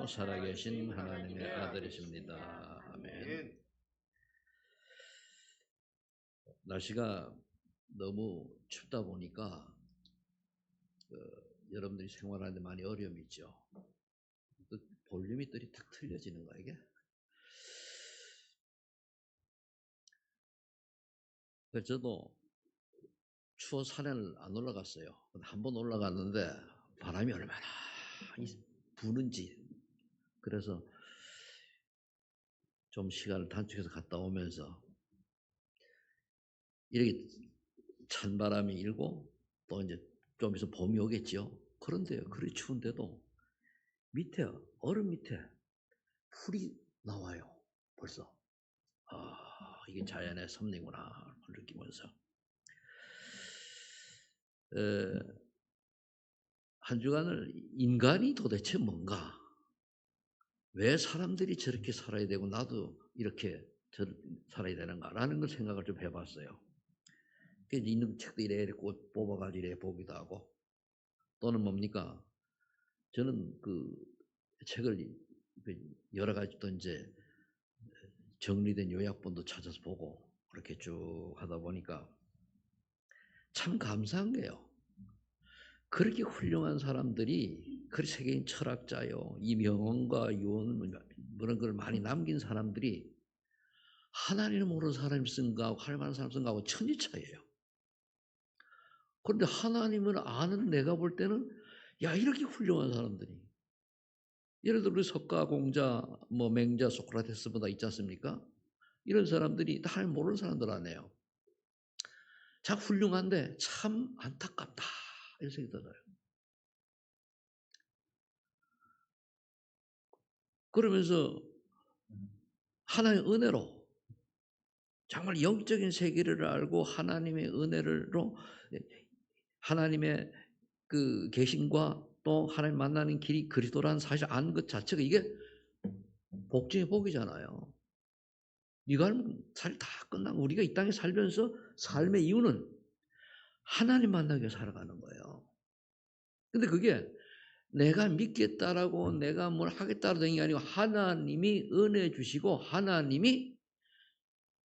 믿으시고 살아계신 하나님의 아들이십니다. 아멘. 날씨가 너무 춥다 보니까 여러분들이 생활하는데 많이 어려움이 있죠. 볼륨이 탁 틀려지는 거야 이게. 그래서 저도 추워 산을 안 올라갔어요. 한번 올라갔는데 바람이 얼마나 부는지. 그래서 좀 시간을 단축해서 갔다 오면서 이렇게 찬바람이 일고 또 이제 좀 있으면 봄이 오겠지요. 그런데요, 그리 추운데도 밑에 얼음 밑에 풀이 나와요. 벌써 이게 자연의 섭리구나 느끼면서 한 주간을 인간이 도대체 뭔가, 왜 사람들이 저렇게 살아야 되고 나도 이렇게 살아야 되는가라는 걸 생각을 좀 해봤어요. 그래서 있는 책도 이래 뽑아가지고 이래 보기도 하고, 또는 뭡니까, 저는 그 책을 여러 가지 또 이제 정리된 요약본도 찾아서 보고 그렇게 쭉 하다 보니까 참 감사한 게요. 그렇게 훌륭한 사람들이, 그 세계인 철학자요, 이명원과 유언 그런 걸 많이 남긴 사람들이 하나님을 모르는 사람이 쓴가 할 만한 사람 쓴가하고 천지 차이예요. 그런데 하나님을 아는 내가 볼 때는 야, 이렇게 훌륭한 사람들이, 예를 들어 우리 석가, 공자, 뭐 맹자, 소크라테스보다 있지 않습니까? 이런 사람들이 다 하나님 모르는 사람들 아니에요. 참 훌륭한데 참 안타깝다 이런 생각이 들어요. 그러면서 하나님의 은혜로 정말 영적인 세계를 알고 하나님의 은혜로 하나님의 그 계심과 또 하나님 만나는 길이 그리스도라는 사실 아는 것 자체가 이게 복 중에 복이잖아요. 이거 알면 사실 다 끝나고 우리가 이 땅에 살면서 삶의 이유는 하나님 만나기 위해 살아가는 거예요. 근데 그게 내가 믿겠다라고 내가 뭘 하겠다라는 게 아니고 하나님이 은혜 주시고 하나님이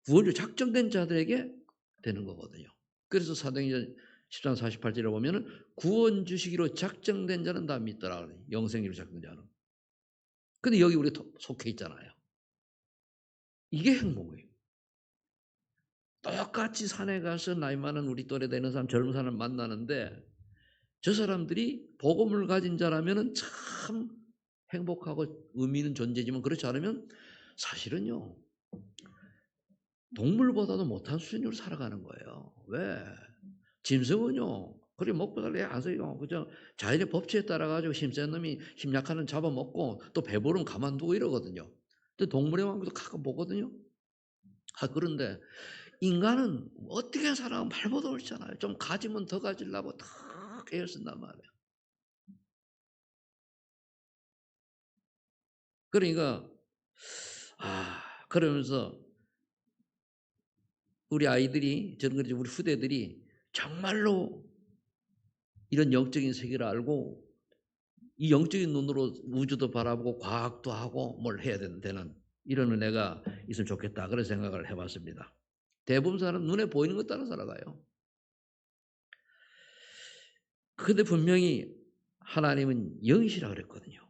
구원을 작정된 자들에게 되는 거거든요. 그래서 사도행전 10장 48절에 보면은 구원 주시기로 작정된 자는 다 믿더라 그래요. 영생이로 작정된 자는. 근데 여기 우리 속해 있잖아요. 이게 행복이에요. 똑같이 산에 가서 나이 많은 우리 또래 되는 사람, 젊은 사람을 만나는데 저 사람들이 복음을 가진 자라면은 참 행복하고 의미 있는 존재지만 그렇지 않으면 사실은요, 동물보다도 못한 수준으로 살아가는 거예요. 왜? 짐승은요, 그래 먹고 살래 안 써요. 그죠? 자연의 법칙에 따라 가지고 힘센 놈이 힘 약한 놈 잡아먹고 또 배부르면 가만두고 이러거든요. 근데 동물의 왕국도 가끔 보거든요. 그런데 인간은 어떻게 살아가면 말보다 옳잖아요. 좀 가지면 더 가지려고 탁 애쓴단 말이에요. 그러니까 그러면서 우리 아이들이, 저는 그렇지 우리 후대들이 정말로 이런 영적인 세계를 알고 이 영적인 눈으로 우주도 바라보고 과학도 하고 뭘 해야 되는 이런 은혜가 있으면 좋겠다, 그런 생각을 해봤습니다. 대부분 사람 눈에 보이는 것 따라 살아가요. 근데 분명히 하나님은 영이시라 그랬거든요.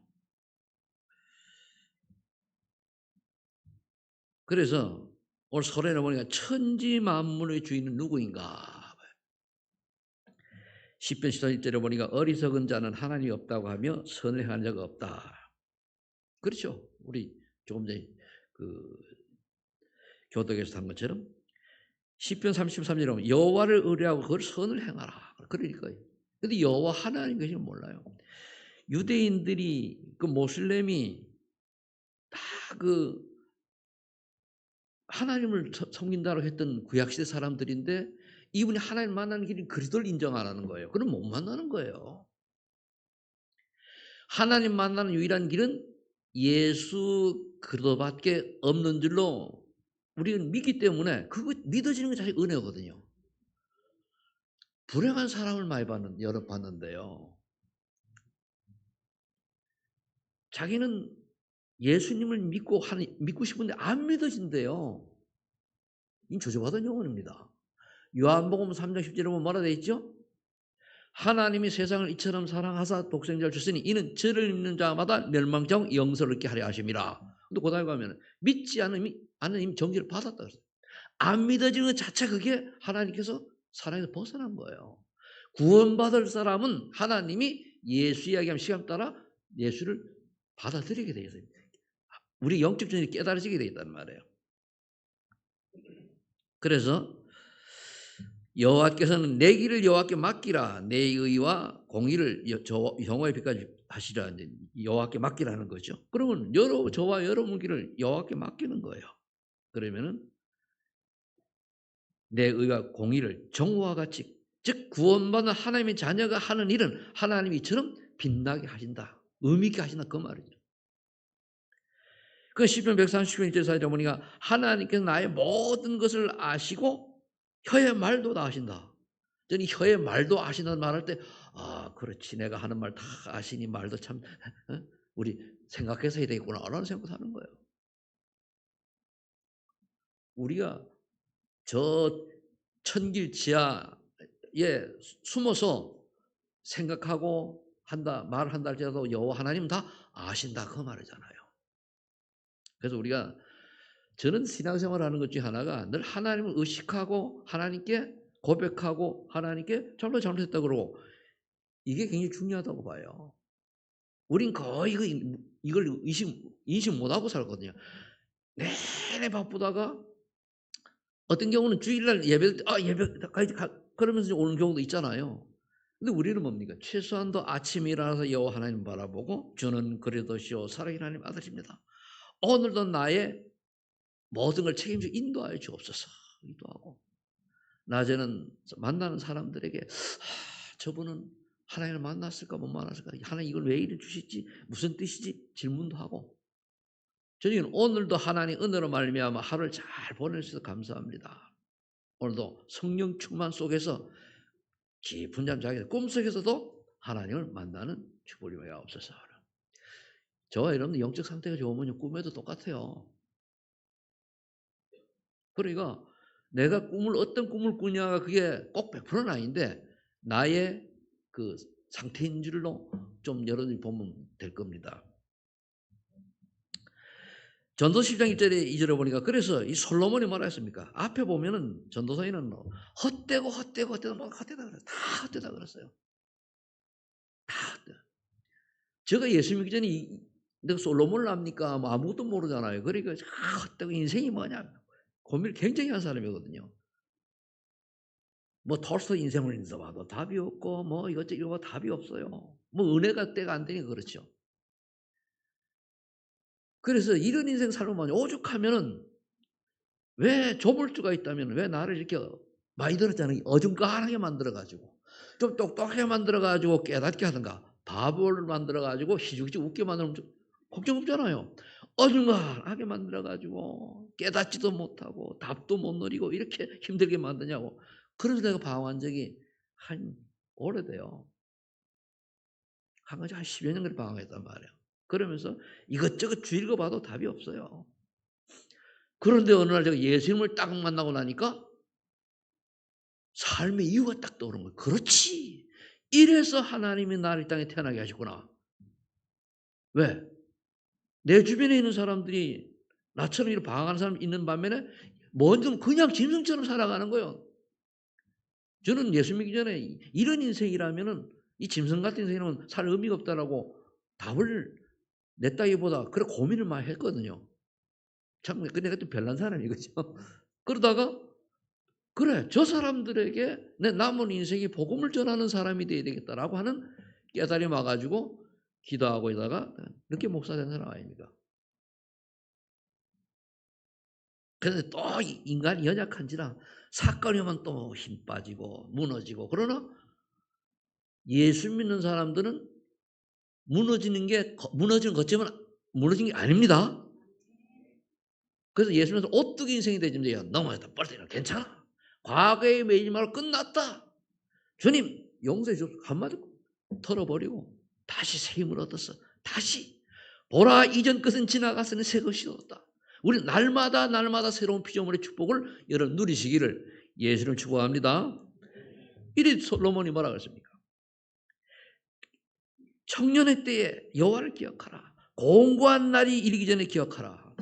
그래서 오늘 설에는 보니까 천지 만물의 주인은 누구인가? 시편 14절에 보니까 어리석은 자는 하나님이 없다고 하며 선을 행한 자가 없다. 그렇죠? 우리 조금 전에 그 교독에서 한 것처럼 시편 33절에 보면 여호와를 의뢰하고 그걸 선을 행하라. 그러니까 근데 여호와 하나님 것이 몰라요. 유대인들이 그 모슬렘이 다 그 하나님을 섬긴다고 했던 구약시대 사람들인데 이분이 하나님 만나는 길이 그리스도를 인정 안 하는 거예요. 그럼 못 만나는 거예요. 하나님 만나는 유일한 길은 예수 그리스도밖에 없는 줄로 우리는 믿기 때문에 그거 믿어지는 게 사실 은혜거든요. 불행한 사람을 많이 여러 봤는데요. 자기는 예수님을 믿고 싶은데 안 믿어진대요. 이 저주받은 영혼입니다. 요한복음 3장 10절에 보면 뭐라 되어 있죠? 하나님이 세상을 이처럼 사랑하사 독생자를 주시니 이는 저를 믿는 자마다 멸망정 영생을 얻게 하려 하심이라. 근데 그 다음에 가면 믿지 않은 이미 정죄를 받았다 그랬어요. 안 믿어지는 것 자체 그게 하나님께서 사랑에서 벗어난 거예요. 구원받을 사람은 하나님이 예수 이야기하면 시간 따라 예수를 받아들이게 되어 있어요. 우리 영적 존재가 깨달아지게 되어 있단 말이에요. 그래서 여호와께서는 내 길을 여호와께 맡기라. 내 의와 공의를 여호와의 빛까지 하시라. 여호와께 맡기라는 거죠. 그러면 저와 여러분 길을 여호와께 맡기는 거예요. 그러면은 내 의와 공의를 정오와 같이, 즉 구원받은 하나님의 자녀가 하는 일은 하나님이 이처럼 빛나게 하신다. 의미 있게 하신다. 그 말이죠. 그 시편 139편 1절에 보니까 하나님께서 나의 모든 것을 아시고 혀의 말도 다 아신다. 저는 혀의 말도 아신다는 말할 때 그렇지, 내가 하는 말 다 아시니 말도 참 우리 생각해서 해야 되겠구나 라는 생각하는 거예요. 우리가 저 천길 지하에 숨어서 생각하고 한다, 말한다 할지라도 여호와 하나님은 다 아신다 그 말이잖아요. 그래서 저는 신앙생활 하는 것 중에 하나가 늘 하나님을 의식하고 하나님께 고백하고 하나님께 잘못했다 그러고, 이게 굉장히 중요하다고 봐요. 우린 거의 이걸 인식 못하고 살거든요. 내내 바쁘다가 어떤 경우는 주일날 예배까지 그러면서 오는 경우도 있잖아요. 근데 우리는 뭡니까? 최소한도 아침에 일어나서 여호와 하나님 바라보고 주는 그리스도시요 살아계신 하나님 아들입니다. 오늘도 나의 모든 걸 책임져 인도하여 주옵소서. 기도하고 낮에는 만나는 사람들에게 저분은 하나님을 만났을까 못 만났을까, 하나님 이걸 왜 이래 주시지, 무슨 뜻이지 질문도 하고, 저녁에는 오늘도 하나님 은혜로 말미암아 하루를 잘 보낼 수 있어서 감사합니다. 오늘도 성령 충만 속에서 깊은 잠 자기 꿈속에서도 하나님을 만나는 축복이 하옵소서. 저와 여러분들 영적 상태가 좋으면 꿈에도 똑같아요. 그러니까 내가 어떤 꿈을 꾸냐가 그게 꼭 100%는 아닌데 나의 그 상태인 줄로 좀 여러분이 보면 될 겁니다. 전도 10장 1절에 2절에 보니까 그래서 이 솔로몬이 뭐라 했습니까? 앞에 보면은 전도서에는 헛되고 뭐 헛되다 그랬어요. 다 헛되다 그랬어요. 다 헛되다. 제가 예수 믿기 전에 내가 솔로몬을 압니까? 뭐 아무것도 모르잖아요. 그러니까 헛되고 인생이 뭐냐 고민을 굉장히 한 사람이거든요. 뭐 톨스토이 인생을 읽어봐도 답이 없고 뭐 이것저것 읽어봐도 답이 없어요. 뭐 은혜가 때가 안 되니까 그렇죠. 그래서 이런 인생 살면 오죽하면은 왜 좁을 수가 있다면 왜 나를 이렇게 많이 들었잖아요. 어중간하게 만들어가지고 좀 똑똑하게 만들어가지고 깨닫게 하든가 바보를 만들어가지고 희죽희죽 웃게 만들면 걱정 없잖아요. 어중간하게 만들어가지고 깨닫지도 못하고 답도 못 누리고 이렇게 힘들게 만드냐고. 그래서 내가 방황한 적이 한 오래돼요. 한 10여 년 그래 방황했단 말이에요. 그러면서 이것저것 읽어봐도 답이 없어요. 그런데 어느 날 제가 예수님을 딱 만나고 나니까 삶의 이유가 딱 떠오른 거예요. 그렇지. 이래서 하나님이 나를 이 땅에 태어나게 하셨구나. 왜? 내 주변에 있는 사람들이 나처럼 이렇게 방황하는 사람 있는 반면에 먼저 그냥 짐승처럼 살아가는 거예요. 저는 예수 믿기 전에 이런 인생이라면은 이 짐승 같은 인생이라면 살 의미가 없다라고 답을 냈다기보다 그래 고민을 많이 했거든요. 참 근데 그것도 별난 사람이거죠. 그러다가 그래 저 사람들에게 내 남은 인생이 복음을 전하는 사람이 돼야 되겠다라고 하는 깨달음이 와가지고 기도하고 있다가 늦게 목사 된 사람 아닙니까? 그런데 또 인간이 연약한지라 사건이 오면 또 힘 빠지고 무너지고. 그러나 예수 믿는 사람들은 무너지는 것지만 무너진 게 아닙니다. 그래서 예수 믿어서 오뚜기 인생이 되지면 넘어졌다 벌써 괜찮아. 과거에 매이지 말고 끝났다. 주님 용서해 주옵소서. 한마디 털어버리고 다시 새 힘을 얻어서 다시 보라 이전 것은 지나갔으니 새 것이 되었다. 우리 날마다 날마다 새로운 피조물의 축복을 여러분 누리시기를 예수를 축복합니다. 이리 솔로몬이 뭐라고 했습니까? 청년의 때에 여호와를 기억하라. 공고한 날이 이르기 전에 기억하라.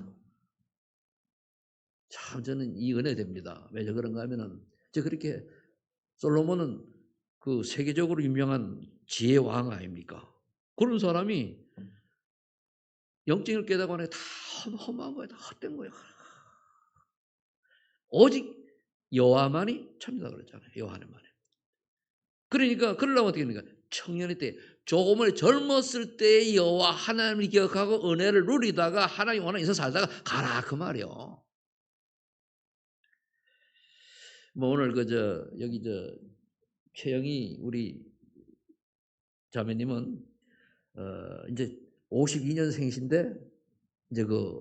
참 저는 이 은혜 됩니다. 왜 그런가 하면은 저 그렇게 솔로몬은 그 세계적으로 유명한 지혜 왕 아닙니까? 그런 사람이 영적을 깨닫고 하니까 다 허무한 거예요. 다 헛된 거예요. 오직 여호와만이 참다 그랬잖아요. 여호와만이. 그러니까 그러려면 어떻게 합니까? 청년의 때 조금을 젊었을 때 여호와 하나님을 기억하고 은혜를 누리다가 하나님 원하는 인생 살다가 가라 그 말이요. 뭐 오늘 그저 여기 저 최영희 우리 자매님은 이제 52년생이신데 이제 그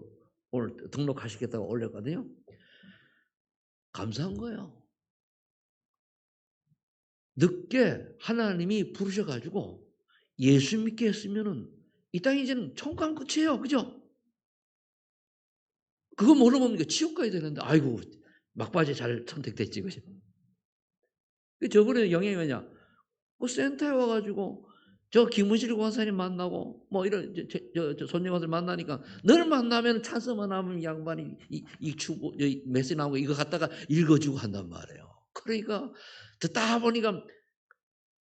오늘 등록하시겠다고 올렸거든요. 감사한 거예요. 늦게 하나님이 부르셔가지고 예수 믿게 했으면은 이 땅이 이제는 천국 끝이에요. 그죠? 그거 모르면 뭡니까? 지옥 가야 되는데, 아이고, 막바지에 잘 선택됐지. 그죠? 저번에 영향이 뭐냐? 그 센터에 와가지고 저 김은실 권사님 만나고 뭐 이런 저 손님들 만나니까 늘 만나면 찬스만 하면 이 양반이 이 추고 메시지 나오고 이거 갖다가 읽어주고 한단 말이에요. 그러니까 듣다 보니까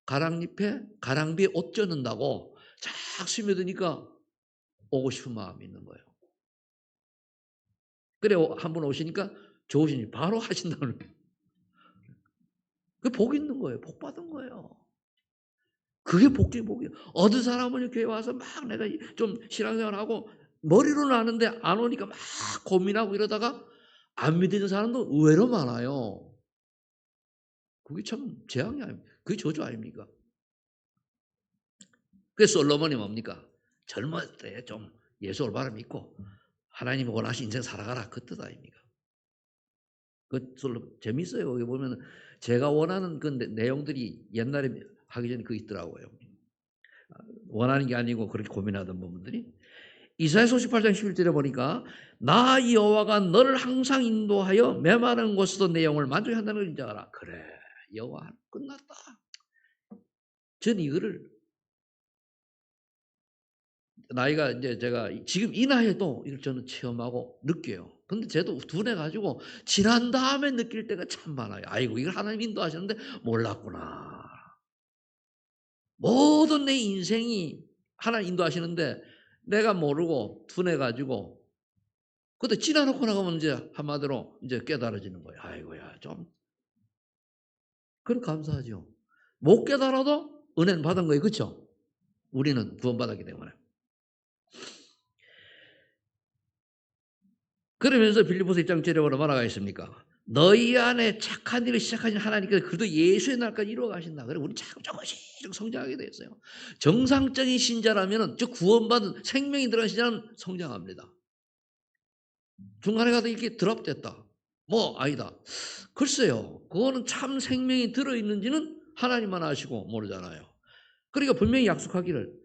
가랑잎에 가랑비에 옷 젖는다고 쫙 스며드니까 오고 싶은 마음이 있는 거예요. 그래 한 분 오시니까 좋으시니 바로 하신다는 거예요. 그 복 있는 거예요. 복 받은 거예요. 그게 복이에요. 어떤 사람은 교회 와서 막 내가 좀 신앙생활하고 머리로는 아는데 안 오니까 막 고민하고 이러다가 안 믿는 사람도 의외로 많아요. 그게 참 재앙이 아닙니까? 그게 저주 아닙니까? 그래서 솔로몬이 뭡니까? 젊을 때 좀 예수 올바로 믿고 하나님이 원하신 인생 살아가라 그 뜻 아닙니까? 그 재밌어요. 거기 보면 제가 원하는 그 내용들이 옛날에 하기 전에 그 있더라고요. 원하는 게 아니고 그렇게 고민하던 부분들이 이사야서 58장 11절에 보니까 나 여호와가 너를 항상 인도하여 메마른 곳에도 내 영을 만족히 한다는 걸 인정하라. 그래 여호와 끝났다. 전 이거를 나이가 이제 제가 지금 이 나이에도 이걸 저는 체험하고 느껴요. 근데 저도 둔해가지고 지난 다음에 느낄 때가 참 많아요. 아이고 이걸 하나님 인도하시는데 몰랐구나. 모든 내 인생이 하나님 인도하시는데 내가 모르고 둔해가지고 그때 지나놓고 나가면 이제 한마디로 이제 깨달아지는 거예요. 아이고야 좀 그럼 감사하죠. 못 깨달아도 은혜는 받은 거예요. 그렇죠? 우리는 구원받았기 때문에. 그러면서 빌립보서 1장 7절에 뭐라고 있습니까? 너희 안에 착한 일을 시작하신 하나님께서 그래도 예수의 날까지 이루어 가신다. 그래 우리 자꾸 조금씩 성장하게 됐어요. 정상적인 신자라면 저 구원받은 생명이 들어간 신자는 성장합니다. 중간에 가다 이렇게 드랍됐다. 뭐 아니다. 글쎄요. 그거는 참 생명이 들어있는지는 하나님만 아시고 모르잖아요. 그러니까 분명히 약속하기를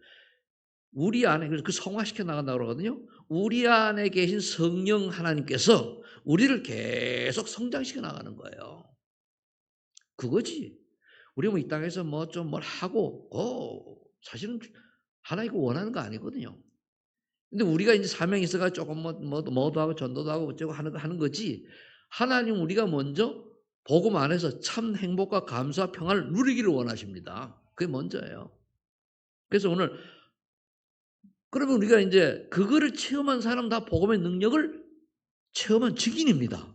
우리 안에 그래서 그 성화시켜 나간다고 그러거든요. 우리 안에 계신 성령 하나님께서 우리를 계속 성장시켜 나가는 거예요. 그거지. 우리 뭐 이 땅에서 뭐 좀 뭘 하고 사실은 하나님이 원하는 거 아니거든요. 근데 우리가 이제 사명이 있어가 조금 뭐도 하고 전도도 하고 어쩌고 하는 거지. 하나님 우리가 먼저 복음 안에서 참 행복과 감사와 평안을 누리기를 원하십니다. 그게 먼저예요. 그래서 오늘 그러면 우리가 이제 그거를 체험한 사람 다 복음의 능력을 체험한 증인입니다.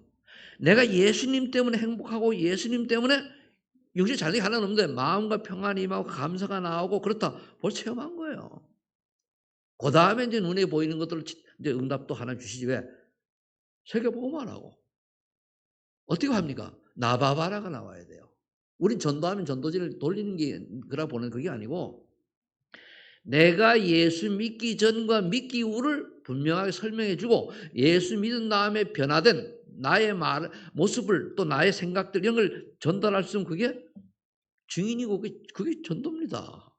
내가 예수님 때문에 행복하고 예수님 때문에 역시 잘되게 하나는 없는데 마음과 평안이 임하고 감사가 나오고 그렇다. 벌써 체험한 거예요. 그 다음에 이제 눈에 보이는 것들을 이제 응답도 하나 주시지 왜? 세계복음만 하고. 어떻게 합니까? 나바바라가 나와야 돼요. 우린 전도하면 전도지를 돌리는 게 그라 보는 그게 아니고 내가 예수 믿기 전과 믿기 후를 분명하게 설명해 주고 예수 믿은 다음에 변화된 나의 모습을 또 나의 생각들 이런 걸 전달할 수 있는 그게 증인이고 그게 전도입니다.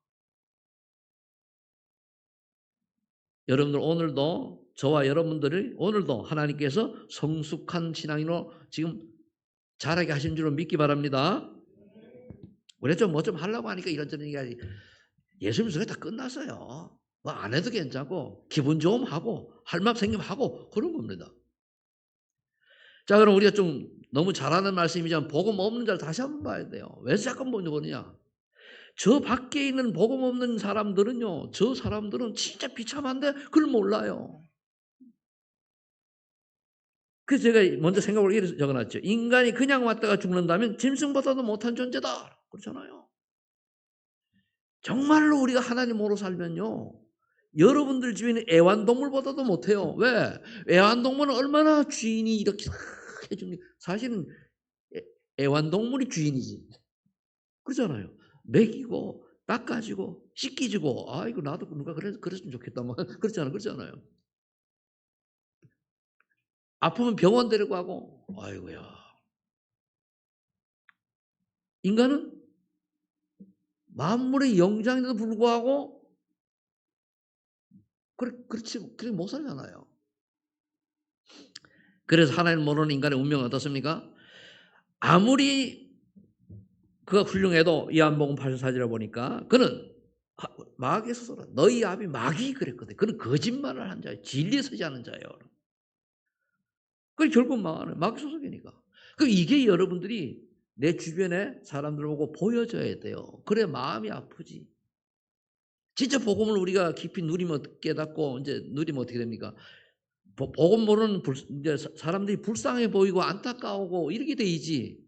여러분들 오늘도 저와 여러분들이 오늘도 하나님께서 성숙한 신앙인으로 지금 자라게 하신 줄로 믿기 바랍니다. 우리 좀 뭐 좀 하려고 하니까 이런저런 얘기하지. 예수 믿으면 다 끝났어요. 뭐 안 해도 괜찮고 기분 좋으면 하고 할 말 생기면 하고 그런 겁니다. 자, 그럼 우리가 좀 너무 잘하는 말씀이지만 복음 없는 자를 다시 한번 봐야 돼요. 왜 자꾸 보느냐? 저 밖에 있는 복음 없는 사람들은요, 저 사람들은 진짜 비참한데 그걸 몰라요. 그래서 제가 먼저 생각을 이렇게 적어놨죠. 인간이 그냥 왔다가 죽는다면 짐승보다도 못한 존재다. 그렇잖아요. 정말로 우리가 하나님으로 살면요, 여러분들 집에 있는 애완동물보다도 못해요. 왜? 애완동물은 얼마나 주인이 이렇게 해주는 게 사실은 애완동물이 주인이지. 그렇잖아요. 먹이고 닦아주고 씻기주고 아이고 나도 누가 그랬으면 좋겠다. 뭐 그렇잖아요. 아프면 병원 데리고 가고 아이고야. 인간은 만물의 영장인데도 불구하고 그렇게 못 살잖아요. 그래서 하나님 모르는 인간의 운명은 어떻습니까? 아무리 그가 훌륭해도 요한복음 8장 4절에 보니까 그는 마귀의 스스로 너희 아비 마귀 그랬거든. 그는 거짓말을 한 자예요. 진리에 서지 않은 자예요. 그 결국 망하는 마귀 소속이니까. 그럼 이게 여러분들이 내 주변에 사람들 보고 보여줘야 돼요. 그래 마음이 아프지. 진짜 복음을 우리가 깊이 누리면 깨닫고 이제 누리면 어떻게 됩니까? 복음 모르는 이제 사람들이 불쌍해 보이고 안타까우고 이렇게 되지.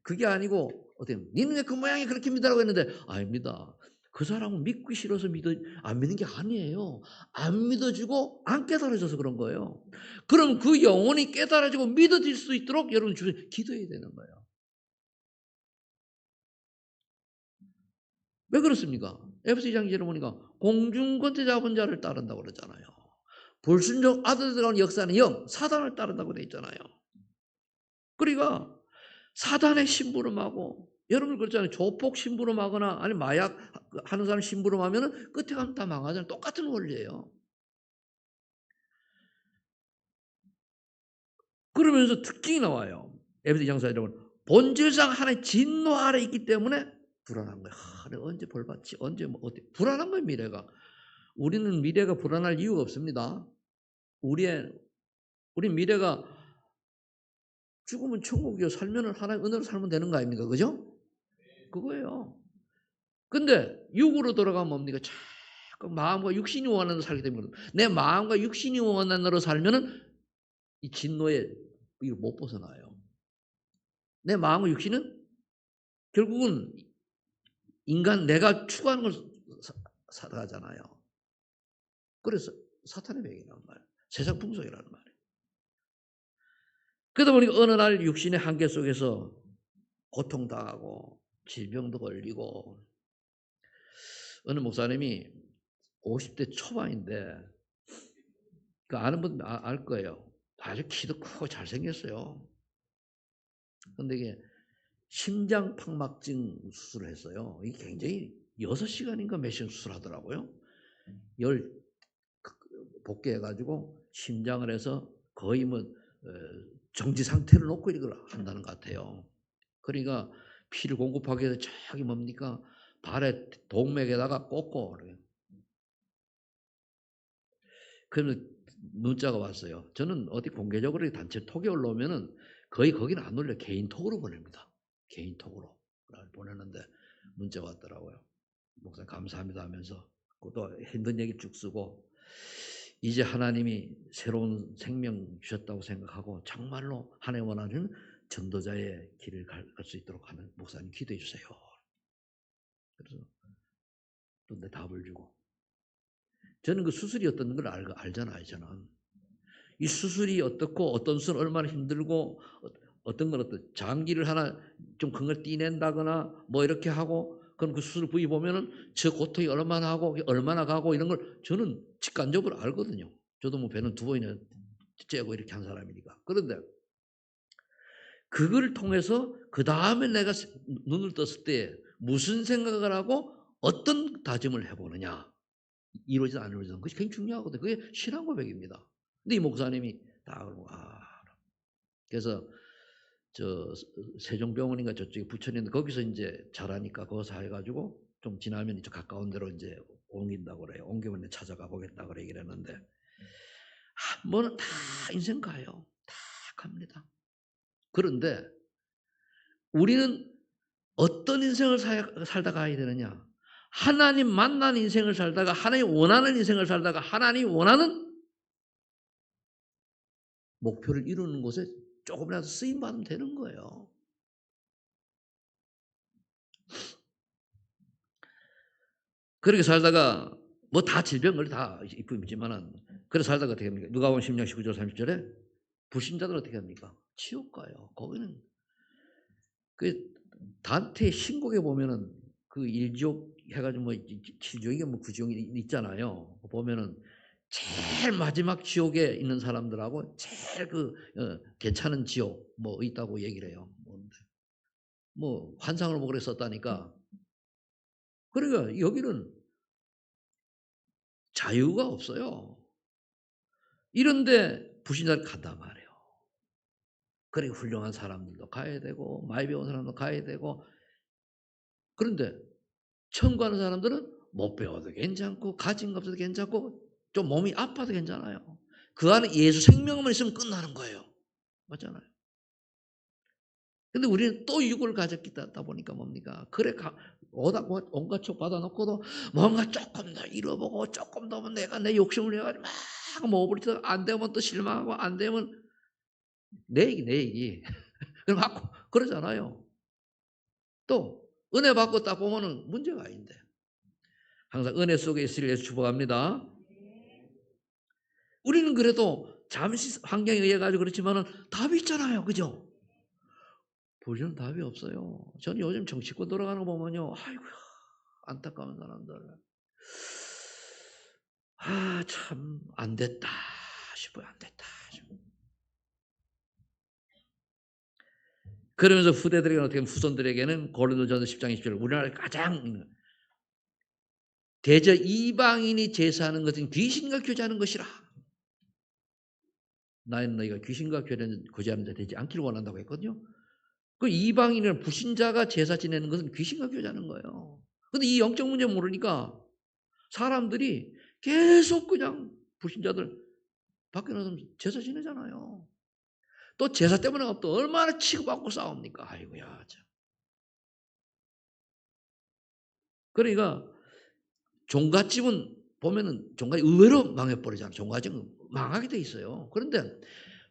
그게 아니고 어떻게 니는 왜 그 모양이 그렇게 믿으라고 했는데 아닙니다. 그 사람은 믿기 싫어서 안 믿는 게 아니에요. 안 믿어지고 안 깨달아져서 그런 거예요. 그럼 그 영혼이 깨달아지고 믿어질 수 있도록 여러분 주변에 기도해야 되는 거예요. 왜 그렇습니까? 에베소 2장 2절에 보니까 공중권세 잡은 자를 따른다고 그러잖아요. 불순종 아들들과는 역사는 영, 사단을 따른다고 돼 있잖아요. 그러니까 사단의 심부름하고 여러분 그렇잖아요. 조폭 심부름하거나 아니 마약 하는 사람 심부름하면은 끝에 가면 다 망하잖아요. 똑같은 원리예요. 그러면서 특징이 나와요. 에베소 2장 4절은 본질상 하나의 진노 아래 있기 때문에 불안한 거예요. 내가 언제 벌 받지? 언제 뭐 어떻게 불안한 거예요, 미래가. 우리는 미래가 불안할 이유가 없습니다. 우리 미래가 죽으면 천국이요. 살면은 하나님 은혜로 살면 되는 거 아닙니까? 그죠? 그거예요. 근데 육으로 돌아가면 뭡니까? 자꾸 마음과 육신이 원하는 대로 살게 됩니다. 내 마음과 육신이 원하는 대로 살면은 이 진노에 이걸 못 벗어나요. 내 마음과 육신은 결국은 인간 내가 추구하는 걸 살아가잖아요. 그래서 사탄의 맥이란 말이에요. 세상 풍속이라는 말이에요. 그러다 보니까 어느 날 육신의 한계 속에서 고통당하고 질병도 걸리고 어느 목사님이 50대 초반인데 그 아는 분 알 거예요. 아주 키도 크고 잘생겼어요. 근데 이게 심장팍막증 수술을 했어요. 이게 굉장히 6시간인가 몇 시간 수술하더라고요. 열 복귀해가지고 심장을 해서 거의 뭐 정지 상태를 놓고 이걸 한다는 것 같아요. 그러니까 피를 공급하기 위해서 저기 뭡니까 발에 동맥에다가 꽂고 그러면 문자가 왔어요. 저는 어디 공개적으로 단체 톡에 올라오면은 거의 거기는 안 올려 개인톡으로 보냅니다. 개인톡으로 보내는데 문자가 왔더라고요. 목사님 감사합니다 하면서 또 힘든 얘기 쭉 쓰고 이제 하나님이 새로운 생명 주셨다고 생각하고 정말로 하나님 원하는 전도자의 길을 갈 수 있도록 하는 목사님 기도해 주세요. 그래서 또 내 답을 주고 저는 그 수술이 어떤 걸 알잖아요. 저는 이 수술이 어떻고 어떤 수술은 얼마나 힘들고 어떤 건 어떤 장기를 하나 좀 큰 걸 떼낸다거나 뭐 이렇게 하고 그럼 그 수술 부위 보면은 저 고통이 얼마나 하고 얼마나 가고 이런 걸 저는 직관적으로 알거든요. 저도 뭐 배는 2번이나 째고 이렇게 한 사람이니까. 그런데 그걸 통해서 그 다음에 내가 눈을 떴을 때 무슨 생각을 하고 어떤 다짐을 해보느냐. 이루어지든 안 이루어지든 그것이 굉장히 중요하거든요. 그게 신앙 고백입니다. 근데 이 목사님이 다 그러고 그래서 저 세종병원인가 저쪽에 부천인데 거기서 인제 잘하니까 거기서 해 가지고 좀 지나면 이제 가까운 데로 인제 옮긴다고 그래요. 옮기면 찾아가 보겠다 그래 얘기를 했는데 한 번은 다 인생 가요. 다 갑니다. 그런데 우리는 어떤 인생을 살다 가야 되느냐? 하나님 만난 인생을 살다가 하나님 원하는 인생을 살다가 하나님이 원하는 목표를 이루는 곳에 조금이라도 쓰임 받으면 되는 거예요. 그렇게 살다가 뭐 다 질병 걸려 다 있지만은 그렇게 살다가 어떻게 합니까? 누가복음 10장 19절 30절에 불신자들은 어떻게 합니까? 지옥 가요. 거기는 그 단테의 신곡에 보면은 그 일지옥 해가지고 뭐 7지옥이 뭐 9지옥이 있잖아요. 보면은 제일 마지막 지옥에 있는 사람들하고 제일 괜찮은 지옥 뭐 있다고 얘기를 해요. 뭐 환상을 보고 그랬었다니까. 그러니까 여기는 자유가 없어요. 이런데 불신자를 간단 말이에요. 그리고 훌륭한 사람들도 가야 되고 많이 배운 사람도 가야 되고 그런데 천국 가는 사람들은 못 배워도 괜찮고 가진 거 없어도 괜찮고 좀 몸이 아파도 괜찮아요. 그 안에 예수 생명만 있으면 끝나는 거예요. 맞잖아요. 근데 우리는 또 육을 가졌다 보니까 뭡니까? 그래 온갖 척 받아놓고도 뭔가 조금 더 잃어보고 조금 더 내가 내 욕심을 내가지고 막 먹어버리다 안 되면 또 실망하고 안 되면 내 얘기. 그럼 막 그러잖아요. 또 은혜 받고 딱 보면은 문제가 아닌데. 항상 은혜 속에 있으리라 해서 축복합니다. 우리는 그래도 잠시 환경에 의해 가지고 그렇지만은 답이 있잖아요. 그죠? 보시는 답이 없어요. 저는 요즘 정치권 돌아가는 거 보면요. 아이고야. 안타까운 사람들. 참 안 됐다 싶어요. 안 됐다 싶어요. 그러면서 후대들에게 어떻게 보면 후손들에게는 고린도전서 10장 20절 우리나라에 가장 대저 이방인이 제사하는 것은 귀신과 교제하는 것이라. 나는 너희가 귀신과 교제하는 자 되지 않기를 원한다고 했거든요. 그 이방인이나 불신자가 제사 지내는 것은 귀신과 교제하는 거예요. 근데 이 영적 문제 모르니까 사람들이 계속 그냥 불신자들 밖에 나가면 제사 지내잖아요. 또 제사 때문에 또 얼마나 치고받고 싸웁니까? 아이고야. 참. 그러니까 종갓집은 보면은 종갓집 의외로 망해버리잖아요. 종갓집은 망하게 돼 있어요. 그런데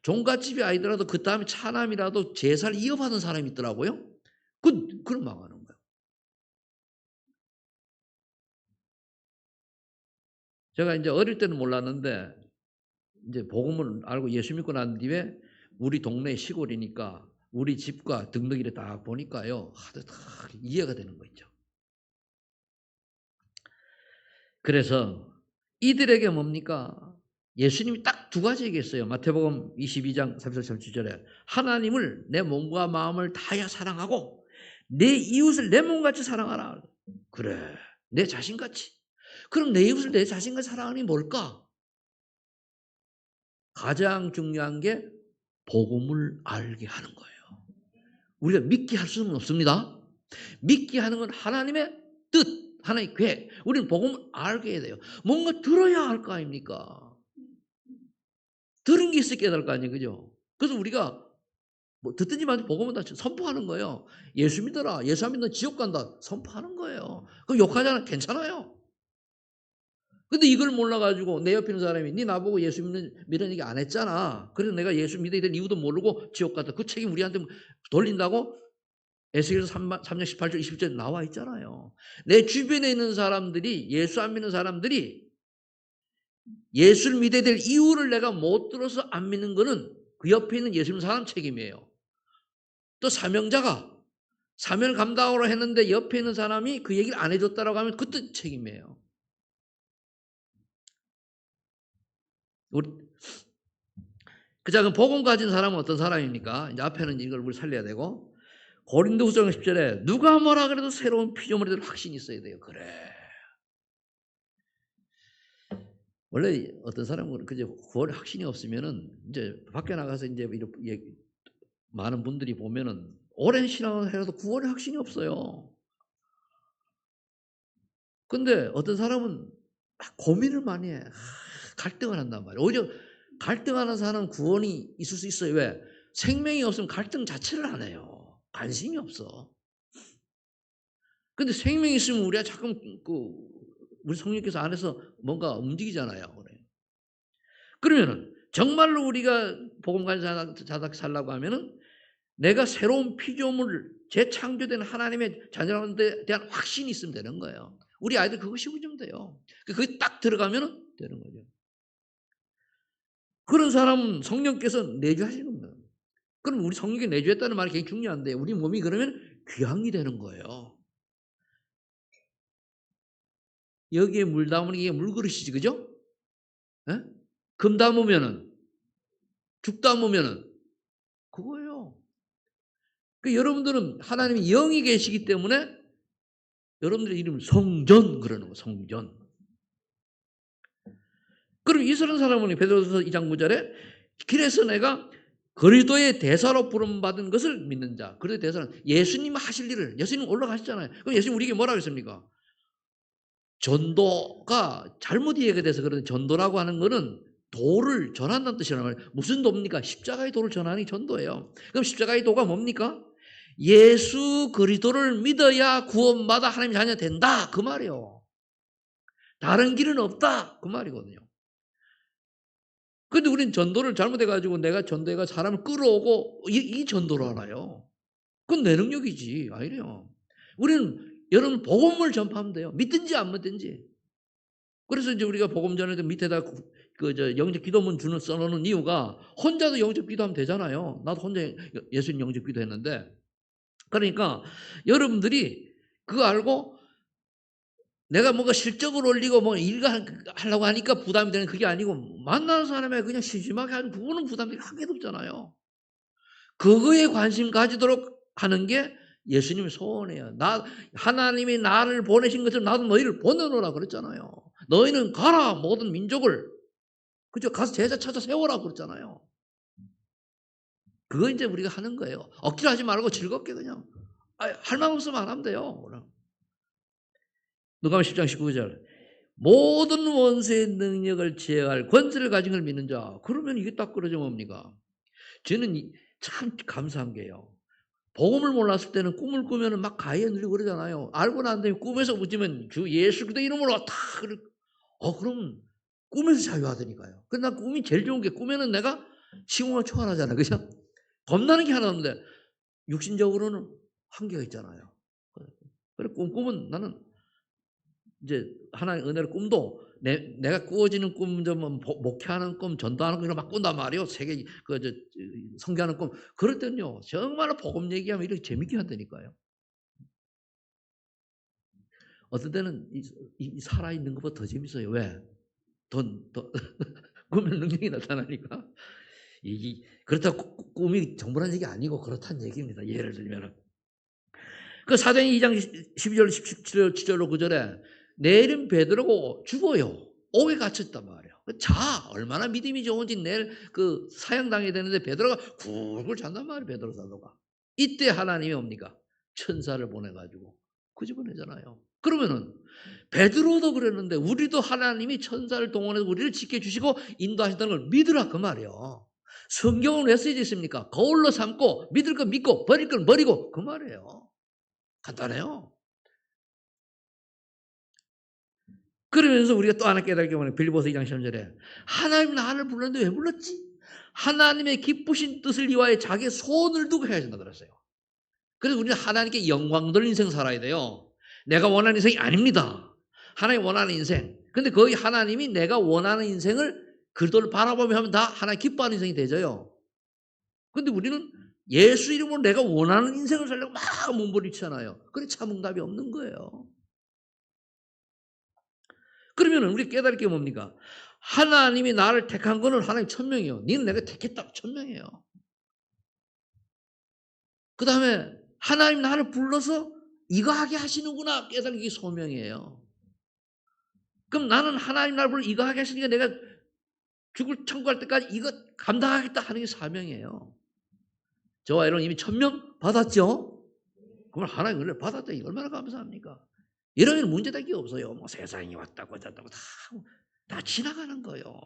종갓집이 아니더라도 그 다음에 차남이라도 제사를 이어받은 사람이 있더라고요. 그럼 망하는 거예요. 제가 이제 어릴 때는 몰랐는데 이제 복음을 알고 예수 믿고 난 뒤에 우리 동네 시골이니까 우리 집과 등등이를 딱 보니까요. 다 이해가 되는 거 있죠. 그래서 이들에게 뭡니까? 예수님이 딱 두 가지 얘기했어요. 마태복음 22장 33, 37절에 하나님을 내 몸과 마음을 다하여 사랑하고 내 이웃을 내 몸같이 사랑하라. 그래. 내 자신같이. 그럼 내 이웃을 내 자신같이 사랑하는 게 뭘까? 가장 중요한 게 복음을 알게 하는 거예요. 우리가 믿게 할 수는 없습니다. 믿게 하는 건 하나님의 뜻, 하나님의 계획. 우리는 복음을 알게 해야 돼요. 뭔가 들어야 할 거 아닙니까? 들은 게 있을 깨달을 거 아니에요. 그죠? 그래서 우리가 뭐 듣든지 말든지 복음은 다 선포하는 거예요. 예수 믿어라. 예수 안 믿는 지옥 간다. 선포하는 거예요. 그럼 욕하잖아. 괜찮아요. 근데 이걸 몰라가지고 내 옆에 있는 사람이 네 나보고 예수 믿는 얘기 안 했잖아. 그래서 내가 예수 믿어야 될 이유도 모르고 지옥 갔다. 그 책임 우리한테 돌린다고? 에스겔서 3장 18절 20절 나와 있잖아요. 내 주변에 있는 사람들이 예수 안 믿는 사람들이 예수를 믿어야 될 이유를 내가 못 들어서 안 믿는 거는 그 옆에 있는 예수 믿는 사람 책임이에요. 또 사명자가 사명을 감당하러 했는데 옆에 있는 사람이 그 얘기를 안 해줬다라고 하면 그것도 책임이에요. 그럼 복음 가진 사람은 어떤 사람입니까? 이제 앞에는 이걸 우리 살려야 되고 고린도후서 10절에 누가 뭐라 그래도 새로운 피조물에 대한 확신이 있어야 돼요. 그래. 원래 어떤 사람은 그저 구원 확신이 없으면은 이제 밖에 나가서 이제 이렇게 많은 분들이 보면은 오랜 신앙을 해도 구원의 확신이 없어요. 근데 어떤 사람은 막 고민을 많이 해. 갈등을 한단 말이에요. 오히려 갈등하는 사람은 구원이 있을 수 있어요. 왜? 생명이 없으면 갈등 자체를 안 해요. 관심이 없어. 근데 생명이 있으면 우리가 자꾸 우리 성령께서 안에서 뭔가 움직이잖아요. 그래. 그러면은 정말로 우리가 복음관 자닥 살라고 하면은 내가 새로운 피조물 재창조된 하나님의 자녀라는 데 대한 확신이 있으면 되는 거예요. 우리 아이들 그거 씌워주면 돼요. 그게 딱 들어가면 되는 거죠. 그런 사람은 성령께서 내주하시는 거예요. 그럼 우리 성령이 내주했다는 말이 굉장히 중요한데 우리 몸이 그러면 귀향이 되는 거예요. 여기에 물 담으면 이게 물그릇이지, 그죠? 예? 금 담으면은, 죽 담으면은 그거예요. 여러분들은 하나님이 영이 계시기 때문에 여러분들의 이름을 성전 그러는 거, 성전. 그럼 이스라엘 사람은 베드로서 2장 9절에 길에서 내가 그리스도의 대사로 부름받은 것을 믿는 자. 그리스도의 대사는 예수님 하실 일을, 예수님 올라가셨잖아요. 그럼 예수님 우리에게 뭐라고 했습니까? 전도가 잘못 이해가 돼서 그런데 전도라고 하는 거는 도를 전한다는 뜻이란 말이에요. 무슨 도입니까? 십자가의 도를 전하는 게 전도예요. 그럼 십자가의 도가 뭡니까? 예수 그리스도를 믿어야 구원받아 하나님의 자녀 된다. 그 말이에요. 다른 길은 없다. 그 말이거든요. 근데 우린 전도를 잘못해가지고 내가 전도해가 사람을 끌어오고 이 전도를 알아요. 그건 내 능력이지. 아니래요. 우리는 여러분 복음을 전파하면 돼요. 믿든지 안 믿든지. 그래서 이제 우리가 복음 전할 때 밑에다 영접 기도문 써놓는 이유가 혼자도 영접 기도하면 되잖아요. 나도 혼자 예수님 영접 기도했는데. 그러니까 여러분들이 그거 알고 내가 뭔가 실적을 올리고 뭐 일하려고 하니까 부담이 되는 그게 아니고 만나는 사람에 그냥 심심하게 하는 그거는 부담이 한 개도 없잖아요. 그거에 관심 가지도록 하는 게 예수님의 소원이에요. 하나님이 나를 보내신 것처럼 나도 너희를 보내놓으라 그랬잖아요. 너희는 가라 모든 민족을 그죠? 가서 제자 찾아 세워라 그랬잖아요. 그거 이제 우리가 하는 거예요. 억지로 하지 말고 즐겁게 그냥 할 마음 없으면 안 하면 돼요. 누가복음 10장 19절 모든 원수의 능력을 제어할 권세를 가진 걸 믿는 자. 그러면 이게 딱 그러죠 뭡니까? 저는 참 감사한 게요. 복음을 몰랐을 때는 꿈을 꾸면 막 가위에 눌리고 그러잖아요. 알고 난 다음에 꿈에서 웃으면 주 예수 그리스도 이름으로 다 그럼 꿈에서 자유하다니까요. 근데 난 꿈이 제일 좋은 게 꿈에는 내가 시공을 초월하잖아요. 그죠? 겁나는 게 하나 없는데 육신적으로는 한계가 있잖아요. 그래 꿈은 나는 이제 하나의 은혜를 꿈도 내가 꾸어지는 꿈, 목회하는 꿈, 전도하는 꿈 이런 막 꾼단 말이에요. 세계 성교하는 꿈. 그럴 때는요 정말로 복음 얘기하면 이렇게 재밌게 한다니까요. 어떤 때는 이 살아있는 것보다 더 재밌어요. 왜? 더 꿈의 능력이 나타나니까. 그렇다고 꿈이 정보라는 얘기 아니고 그렇다는 얘기입니다. 예를 들면 사도행 2장 12절 17절로 9절에 내일은 베드로고 죽어요. 옥에 갇혔단 말이에요. 자 얼마나 믿음이 좋은지 내일 사형당해야 되는데 베드로가 굴굴 잔단 말이에요. 베드로 사도가. 이때 하나님이 옵니까? 천사를 보내가지고 구집어내잖아요. 그러면은 베드로도 그랬는데 우리도 하나님이 천사를 동원해서 우리를 지켜주시고 인도하신다는 걸 믿으라 그 말이에요. 성경은 왜 쓰여져 있습니까? 거울로 삼고 믿을 건 믿고 버릴 건 버리고 그 말이에요. 간단해요. 그러면서 우리가 또 하나 깨달게 보면 빌립보서 2장 13절에 하나님 나를 불렀는데 왜 불렀지? 하나님의 기쁘신 뜻을 위하여 자기의 소원을 두고 해야 된다 그랬어요. 그래서 우리는 하나님께 영광 돌린 인생 살아야 돼요. 내가 원하는 인생이 아닙니다. 하나님 원하는 인생. 근데 거기 하나님이 내가 원하는 인생을 그리스도를 바라보며 하면 다 하나님 기뻐하는 인생이 되져요. 근데 우리는 예수 이름으로 내가 원하는 인생을 살려고 막 몸부림치잖아요. 그래 참 응답이 없는 거예요. 그러면 우리 깨달을 게 뭡니까? 하나님이 나를 택한 거는 하나님 천명이에요. 니는 내가 택했다 천명이에요. 그 다음에 하나님 나를 불러서 이거 하게 하시는구나 깨달은 게 소명이에요. 그럼 나는 하나님 나를 불러 이거 하겠으니까 내가 죽을 천국할 때까지 이거 감당하겠다 하는 게 사명이에요. 저와 여러분 이미 1000명 받았죠? 그걸 하나님 은혜를 받았더니 얼마나 감사합니까? 이러면 문제될 게 없어요. 뭐 세상이 왔다고 저다고 다 지나가는 거예요.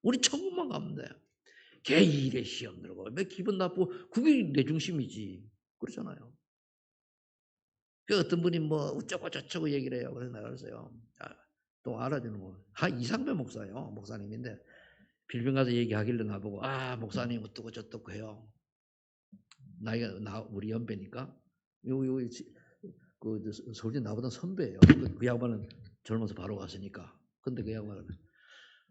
우리 천국만 가면 돼. 걔 일에 시험 들고 왜 기분 나쁘고 그게 내 중심이지. 그렇잖아요. 그 어떤 분이 뭐 어쩌고 저쩌고 얘기를 해요. 그래서 내가 그랬어요. 또 알아주는 거. 이상배 목사예요. 목사님인데 빌딩 가서 얘기하길래 나보고 목사님 어떠고 저떠고 해요. 나이가 우리 연배니까 그 서울대 나보다 선배예요. 그 양반은 젊어서 바로 갔으니까. 근데 그 양반은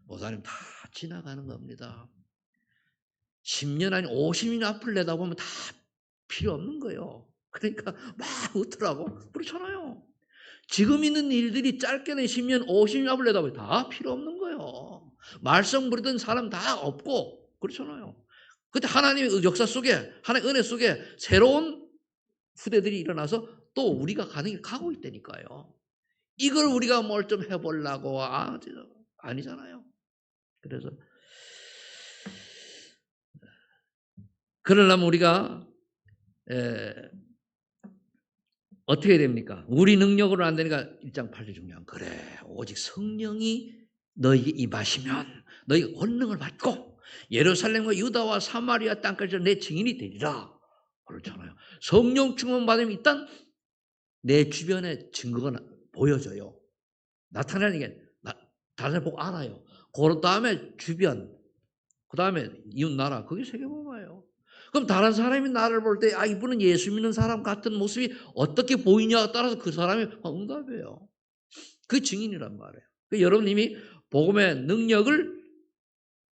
목사님 다 지나가는 겁니다. 10년 아니 50년 앞을 내다보면 다 필요 없는 거예요. 그러니까 막 웃더라고. 그렇잖아요. 지금 있는 일들이 짧게는 10년 50년 앞을 내다보면 다 필요 없는 거예요. 말썽 부리던 사람 다 없고 그렇잖아요. 그때 하나님의 역사 속에 하나님의 은혜 속에 새로운 후대들이 일어나서 또 우리가 가는 길 가고 있다니까요. 이걸 우리가 뭘 좀 해보려고 아니잖아요. 그래서 그러려면 우리가 어떻게 됩니까? 우리 능력으로 안 되니까 1장 8절 중요한 그래 오직 성령이 너희에게 임하시면 너희가 권능을 받고 예루살렘과 유다와 사마리아 땅까지 내 증인이 되리라. 그렇잖아요. 성령 충만 받으면 일단 내 주변에 증거가 보여져요. 나타나는 게 다른 사람 보고 알아요. 그 다음에 주변, 그 다음에 이웃 나라 그게 세계복음화예요. 그럼 다른 사람이 나를 볼 때 이분은 예수 믿는 사람 같은 모습이 어떻게 보이냐에 따라서 그 사람이 응답이에요. 그 증인이란 말이에요. 그러니까 여러분 이미 복음의 능력을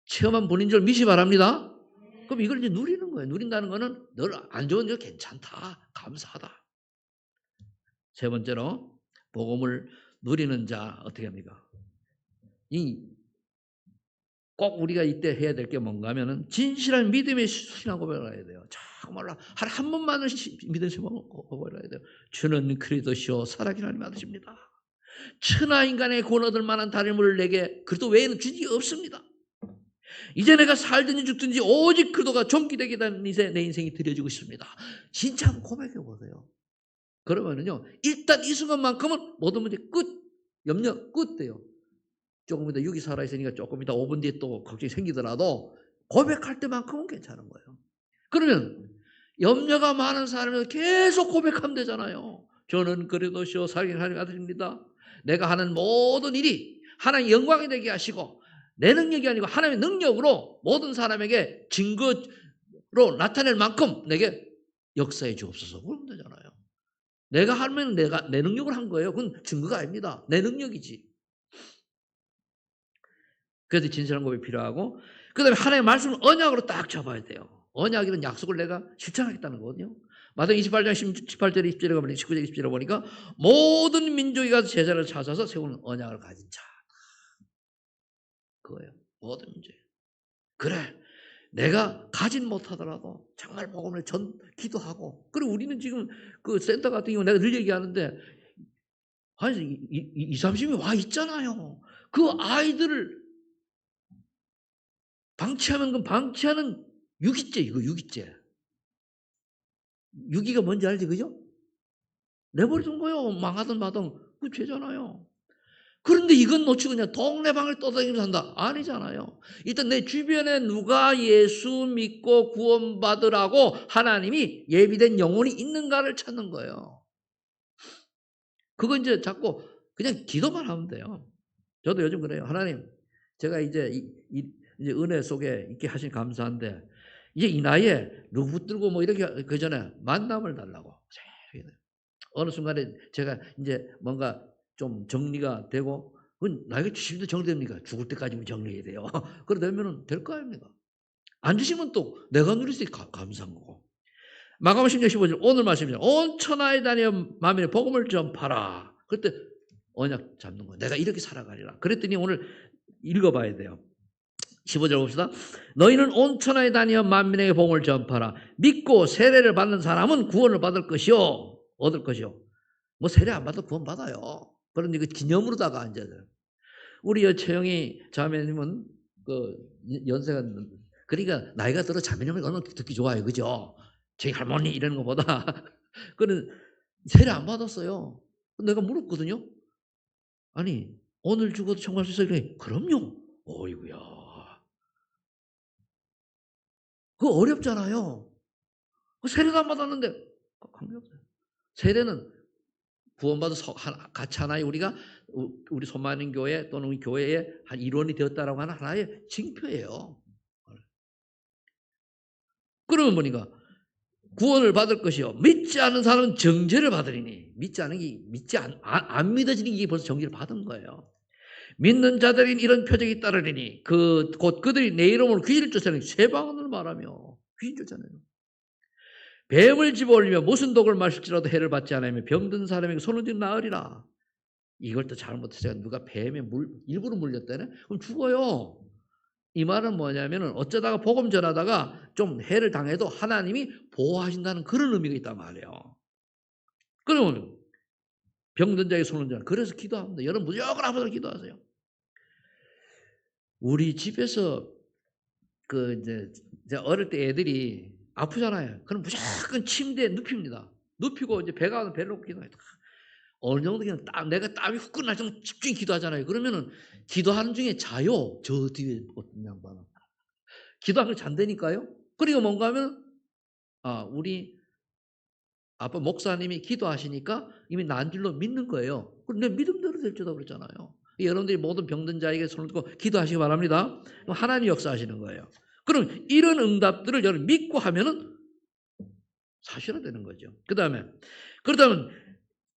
체험한 분인 줄 믿시 바랍니다. 그럼 이걸 이제 누리는 거예요. 누린다는 거는 늘 안 좋은 일 괜찮다, 감사하다. 세 번째로 복음을 누리는 자 어떻게 합니까? 꼭 우리가 이때 해야 될 게 뭔가 하면은 진실한 믿음의 신앙 고백을 해야 돼요. 정말로 한 번만은 믿음의 신앙 고백을 해야 돼요. 주는 그리스도시요 살아계신 하나님 아드십니다. 천하 인간의 구원 얻을 만한 다름을 내게 그리스도 외에는 주지 없습니다. 이제 내가 살든지 죽든지 오직 그리스도가 존귀되게 되는 내 인생이 드려지고 있습니다. 진짜 한번 고백해 보세요. 그러면은요 일단 이 순간만큼은 모든 문제 끝, 염려 끝 돼요. 조금 이따 6이 살아있으니까 조금 이따 5분 뒤에 또 걱정이 생기더라도 고백할 때만큼은 괜찮은 거예요. 그러면 염려가 많은 사람은 계속 고백하면 되잖아요. 저는 그리스도시요 살아계신 하나님 아들입니다. 내가 하는 모든 일이 하나님의 영광이 되게 하시고 내 능력이 아니고 하나님의 능력으로 모든 사람에게 증거로 나타낼 만큼 내게 역사해 주옵소서. 그러면 되잖아요. 내가 하면 내가 내 능력을 한 거예요. 그건 증거가 아닙니다. 내 능력이지. 그래서 진실한 고백이 필요하고 그 다음에 하나님의 말씀을 언약으로 딱 잡아야 돼요. 언약이란 약속을 내가 실천하겠다는 거거든요. 마태복음 28장 18절에 20절에 가보니 19절에 20절에 보니까 모든 민족이 가서 제자를 찾아서 세우는 언약을 가진 자. 그거예요. 모든 민족. 그래. 내가 가진 못하더라도 정말 복음을 기도하고 그리고 우리는 지금 그 센터 같은 경우 내가 늘 얘기하는데 한 20-30이 와 있잖아요. 그 아이들을 방치하면 그 방치하는 유기죄 이거 유기죄. 유기가 뭔지 알지 그죠? 내버려둔 거예요. 망하든 마든 그 죄잖아요. 그런데 이건 놓치고 그냥 동네방을 떠다니면서 한다. 아니잖아요. 일단 내 주변에 누가 예수 믿고 구원받으라고 하나님이 예비된 영혼이 있는가를 찾는 거예요. 그거 이제 자꾸 그냥 기도만 하면 돼요. 저도 요즘 그래요. 하나님 제가 이제 은혜 속에 있게 하신 감사한데 이제 이 나이에 누구 붙들고 뭐 이렇게 그 전에 만남을 달라고. 어느 순간에 제가 이제 뭔가 좀 정리가 되고 나이가 70도 정리됩니까? 죽을 때까지는 정리해야 돼요. 그러되면은 될 거 아닙니까? 안 주시면 또 내가 누릴 수 있게 감사한 거고. 마가복음 10장 15절 오늘 말씀입니다. 온 천하에 다니어 만민의 복음을 전파라. 그때 언약 잡는 거예요. 내가 이렇게 살아가리라. 그랬더니 오늘 읽어봐야 돼요. 15절 봅시다. 너희는 온 천하에 다니어 만민에게 복음을 전파라. 믿고 세례를 받는 사람은 구원을 받을 것이요. 얻을 것이요. 뭐 세례 안 받아도 구원 받아요. 그런데 그 기념으로다가 앉아야 돼요. 우리 여채영이 자매님은 그 연세가 그러니까 나이가 들어 자매님을 얼마나 듣기 좋아요, 그죠? 저희 할머니 이러는 것보다 그는 세례 안 받았어요. 내가 물었거든요. 아니 오늘 죽어도 천국 갈 수 있어요? 그래, 그럼요. 어이구야. 그거 어렵잖아요. 세례도 안 받았는데 관계없어요. 세례는 구원받아 같이 하나의 우리가 우리 손만인 교회 또는 우리 교회의 한 일원이 되었다라고 하는 하나의 징표예요. 그러면 보니까 구원을 받을 것이요 믿지 않은 사람은 정죄를 받으리니 믿지 않은 게 안 믿어지는 게 벌써 정죄를 받은 거예요. 믿는 자들인 이런 표적이 따르리니 곧 그들이 내 이름으로 귀신을 쫓아내는 쇠방언을 말하며 귀신 쫓아내요. 뱀을 집어올리며 무슨 독을 마실지라도 해를 받지 않으며 병든 사람에게 손을 쥐고 나으리라. 이걸 또 잘못해서 누가 뱀에 일부러 물렸다네? 그럼 죽어요. 이 말은 뭐냐면은 어쩌다가 복음 전하다가 좀 해를 당해도 하나님이 보호하신다는 그런 의미가 있단 말이에요. 그러면 병든 자의 손을 쥐라. 그래서 기도합니다. 여러분 무조건 아파서 기도하세요. 우리 집에서 이제 어릴 때 애들이 아프잖아요. 그럼 무조건 침대에 눕힙니다. 눕히고 이제 배가 오면 배를 놓고 기도해요. 어느 정도 그냥 내가 땀이 훅 끝날 정도 집중히 기도하잖아요. 그러면은 기도하는 중에 자요. 저 뒤에 어떤 양반은. 기도하면 잔다니까요. 그리고 뭔가 하면 우리 아빠 목사님이 기도하시니까 이미 난 줄로 믿는 거예요. 그럼 내 믿음대로 될 줄다 그랬잖아요. 여러분들이 모든 병든 자에게 손을 들고 기도하시기 바랍니다. 하나님이 역사하시는 거예요. 그럼 이런 응답들을 여러분 믿고 하면은 사실화되는 거죠. 그렇다면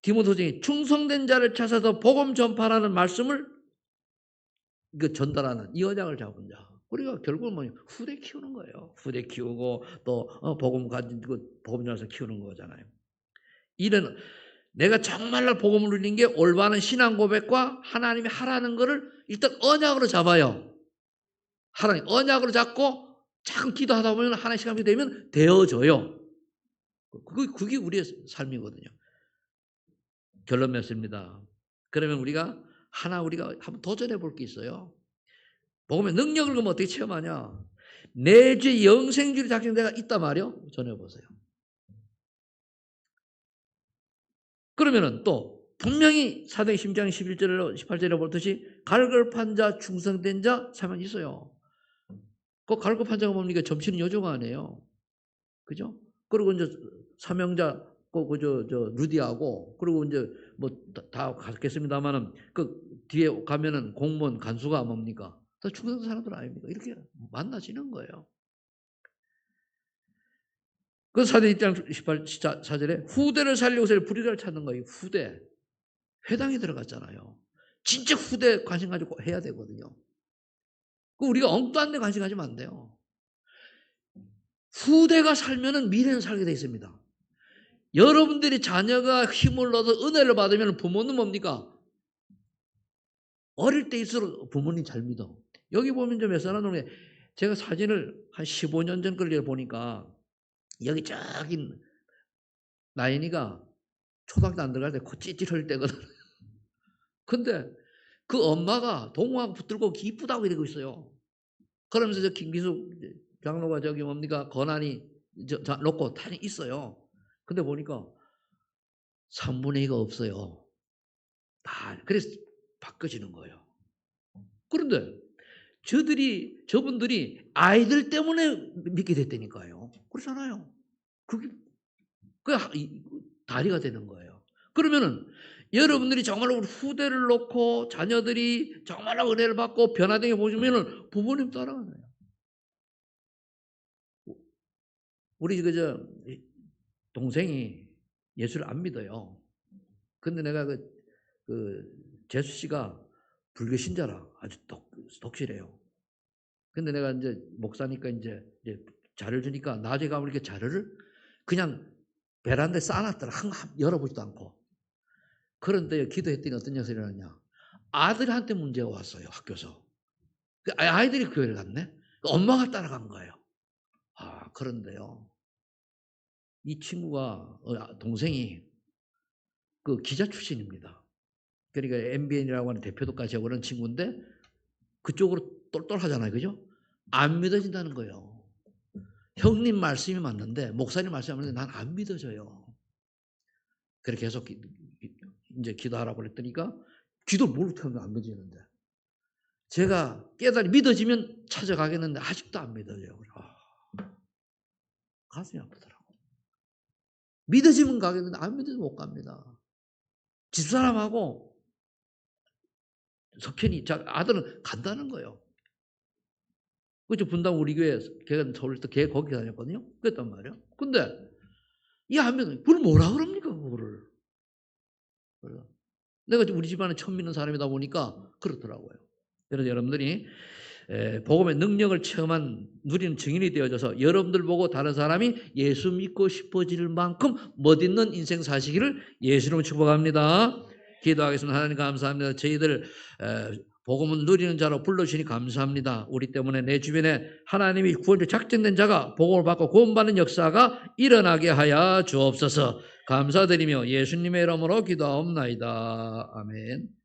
디모데전서에 충성된 자를 찾아서 복음 전파라는 말씀을 전달하는 이 언약을 잡은 자. 우리가 결국은 뭐냐 후대 키우는 거예요. 후대 키우고 또 복음 가지고 복음 전해서 키우는 거잖아요. 이런 내가 정말로 복음을 누리는 게 올바른 신앙 고백과 하나님이 하라는 거를 일단 언약으로 잡아요. 하나님 언약으로 잡고 참 기도하다 보면 하나님 시간이 되면 되어져요. 그게 우리의 삶이거든요. 결론 맺습니다. 그러면 우리가 한번 도전해 볼 게 있어요. 복음의 능력을 그러면 어떻게 체험하냐? 내 죄 영생주의 작정대가 있단 말이요. 전해보세요. 그러면은 또 분명히 사도행 10장 11절로 18절에 보듯이 갈급한 자, 충성된 자, 사명이 있어요. 그 갈급한 자가 뭡니까? 점치는 여조가 아니에요. 그죠? 그리고 이제 사명자, 루디하고, 그리고 이제 뭐 다 갔겠습니다만은 그 뒤에 가면은 공무원 간수가 뭡니까? 다 충성된 사람들 아닙니까? 이렇게 만나지는 거예요. 그 사도행 1장 18절에 후대를 살리고서 불의를 찾는 거예요. 후대. 회당에 들어갔잖아요. 진짜 후대 관심 가지고 해야 되거든요. 우리가 엉뚱한 데 관심 가지면 안 돼요. 후대가 살면은 미래는 살게 돼 있습니다. 여러분들이 자녀가 힘을 얻어 은혜를 받으면 부모는 뭡니까? 어릴 때일수록 부모님 잘 믿어. 여기 보면 좀 몇사람들 제가 사진을 한 15년 전 걸 보니까 여기 저기 나연이가 초등학교 안 들어갈 때 코 찌릿 흘릴 때거든. 근데 그 엄마가 동호하고 붙들고 기쁘다고 이러고 있어요. 그러면서 저 김기숙 장로가 저기 뭡니까? 권한이 놓고 다 있어요. 근데 보니까 3분의 2가 없어요. 그래서 바꿔지는 거예요. 그런데 저분들이 아이들 때문에 믿게 됐다니까요. 그렇잖아요. 그게 다리가 되는 거예요. 그러면은 여러분들이 정말로 후대를 놓고 자녀들이 정말로 은혜를 받고 변화되게 보시면은 부모님 따라가요. 우리 동생이 예수를 안 믿어요. 근데 내가 재수 씨가 불교 신자라 아주 독실해요. 근데 내가 이제 목사니까 이제 자료를 주니까 낮에 가면 이렇게 자료를 그냥 베란다에 쌓아놨더라. 열어보지도 않고. 그런데 기도했더니 어떤 녀석이 일어났냐. 아들한테 문제가 왔어요. 학교에서. 아이들이 교회를 갔네. 엄마가 따라간 거예요. 그런데요. 이 친구가 동생이 그 기자 출신입니다. 그러니까 MBN이라고 하는 대표도까지 하고 그런 친구인데 그쪽으로 똘똘하잖아요. 그죠? 안 믿어진다는 거예요. 형님 말씀이 맞는데 목사님 말씀이 맞는데 난 안 믿어져요. 그렇게 계속 이제 기도하라고 그랬더니까 기도를 뭘 하면 안 믿어지는데 제가 깨달이 믿어지면 찾아가겠는데 아직도 안 믿어져요. 가슴이 아프더라고. 믿어지면 가겠는데 안 믿어지면 못 갑니다. 집사람하고 석현이 아들은 간다는 거예요. 그죠? 분당 우리 교회 걔가 서울 때 걔 거기 다녔거든요. 그랬단 말이에요. 근데 이 안 믿어. 그걸 뭐라 그럽니까 그거를? 그래서 내가 우리 집안에 처음 믿는 사람이다 보니까 그렇더라고요. 그래서 여러분들이 복음의 능력을 체험한 누리는 증인이 되어져서 여러분들 보고 다른 사람이 예수 믿고 싶어질 만큼 멋있는 인생 사시기를 예수로 축복합니다. 기도하겠습니다. 하나님 감사합니다. 저희들 복음을 누리는 자로 불러주시니 감사합니다. 우리 때문에 내 주변에 하나님이 구원적 작정된 자가 복음을 받고 구원받는 역사가 일어나게 하여 주옵소서. 감사드리며 예수님의 이름으로 기도하옵나이다. 아멘.